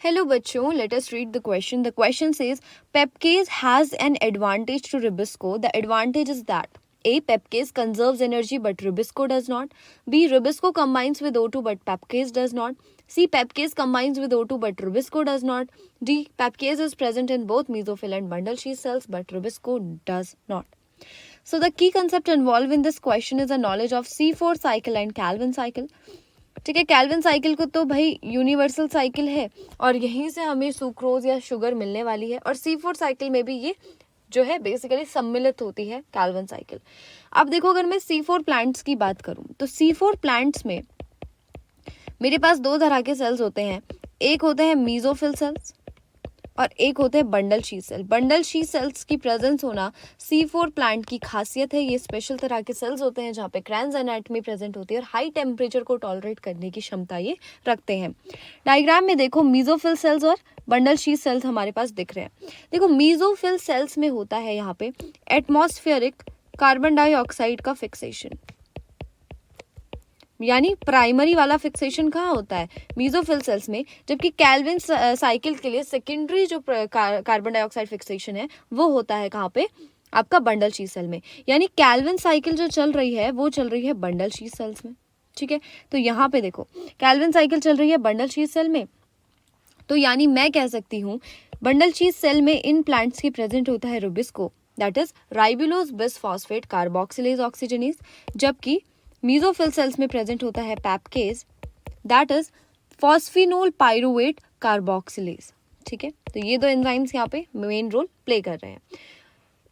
Hello बच्चों, let us read the question. The question says pepcase has an advantage to Rubisco. The advantage is that A. Pepcase conserves energy but Rubisco does not. B. Rubisco combines with O2 but pepcase does not. C. Pepcase combines with O2 but Rubisco does not. D. Pepcase is present in both mesophyll and bundle sheath cells but Rubisco does not. So the key concept involved in this question is a knowledge of C4 cycle and Calvin cycle. ठीक है, Calvin cycle को तो भाई universal cycle है और यहीं से हमें सुक्रोज या शुगर मिलने वाली है, और C4 साइकिल में भी ये जो है बेसिकली सम्मिलित होती है कैल्विन साइकिल. अब देखो, अगर मैं C4 प्लांट्स की बात करूं तो C4 प्लांट्स में मेरे पास दो तरह के सेल्स होते हैं. एक होते हैं मीजोफिल सेल्स और एक होते हैं bundle sheath cell. Bundle sheath cells की प्रेजेंस होना C4 प्लांट की खासियत है. ये स्पेशल तरह के सेल्स होते हैं जहाँ पे क्रैन्स एनाटमी प्रेजेंट होती है और हाई टेम्परेचर को टॉलरेट करने की क्षमता ये रखते हैं. डायग्राम में देखो, मीजोफिल सेल्स और बंडल शीथ सेल्स हमारे पास दिख रहे हैं. देखो, मीजोफिल सेल्स में होता है यहाँ पे एटमॉस्फेरिक कार्बन डाइऑक्साइड का फिक्सेशन, यानी प्राइमरी वाला फिक्सेशन कहाँ होता है? मीजोफिल सेल्स में. जबकि कैल्विन साइकिल के लिए सेकेंडरी जो कार्बन डाइऑक्साइड फिक्सेशन है वो होता है कहाँ पे? आपका बंडल शीथ सेल में. यानी कैल्विन साइकिल जो चल रही है वो चल रही है बंडल शीथ सेल्स में. ठीक है, तो यहाँ पे देखो, कैल्विन साइकिल चल रही है बंडल शीथ सेल में, तो यानी मैं कह सकती हूँ बंडल शीथ सेल में इन प्लांट्स की प्रेजेंट होता है Rubisco, that is ribulose bisphosphate carboxylase oxygenase. जबकि मीजोफिल सेल्स में प्रेजेंट होता है पैपकेज, दैट इज फॉस्फिनोल पाइरुवेट कार्बोक्सिलेज. ठीक है, तो ये दो एंजाइम्स यहाँ पे मेन रोल प्ले कर रहे हैं.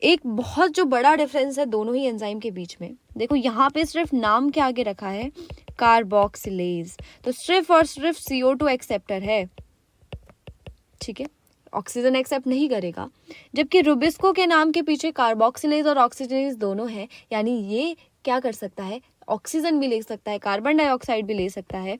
एक बहुत जो बड़ा डिफरेंस है दोनों ही एंजाइम के बीच में, देखो यहाँ पे सिर्फ नाम के आगे रखा है कार्बोक्सिलेज, तो सिर्फ और सिर्फ CO2 एक्सेप्टर है. ठीक है, ऑक्सीजन एक्सेप्ट नहीं करेगा. जबकि रुबिस्को के नाम के पीछे कार्बोक्सिलेज और ऑक्सीजनेज दोनों हैं, यानी ये क्या कर सकता है? ऑक्सीजन भी ले सकता है, कार्बन डाइऑक्साइड भी ले सकता है.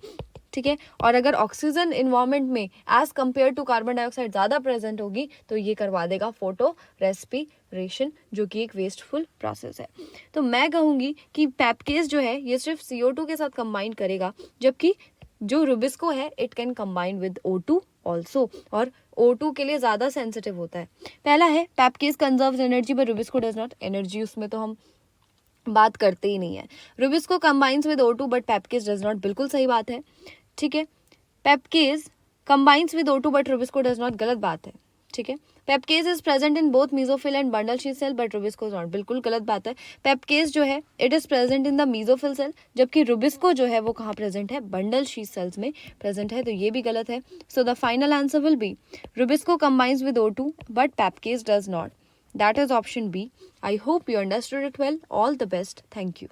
ठीक है, और अगर ऑक्सीजन इन्वायरमेंट में as compare to carbon dioxide ज़्यादा प्रेजेंट होगी तो ये करवा देगा फोटो रेस्पिरेशन, जो कि एक वेस्टफुल प्रोसेस है. तो मैं कहूँगी कि पैपकेज जो है ये सिर्फ CO2 के साथ कंबाइन करेगा, जबकि जो रुबिस्को है it can combine with O2 also, और O2 के लिए ज़्यादा सेंसिटिव होता है. पहला है PEPcase conserves energy but rubisco does not. Energy उसमें तो हम बात करते ही नहीं है. Rubisco combines with O2 but PEPcase does not, बिल्कुल सही बात है. ठीक है, PEPcase combines with O2 but rubisco does not, गलत बात है. ठीक है, PEPcase is present in both mesophyll and bundle sheath cell but rubisco not, बिल्कुल गलत बात है. पैपकेज जो है it is present in the mesophyll cell, जबकि रुबिस्को जो है वो कहाँ प्रेजेंट है? बंडल शीथ सेल्स में प्रेजेंट है, तो ये भी गलत है. So the final answer will be rubisco combines with O2 but PEPcase does not. That is option B. I hope you understood it well. All the best. Thank you.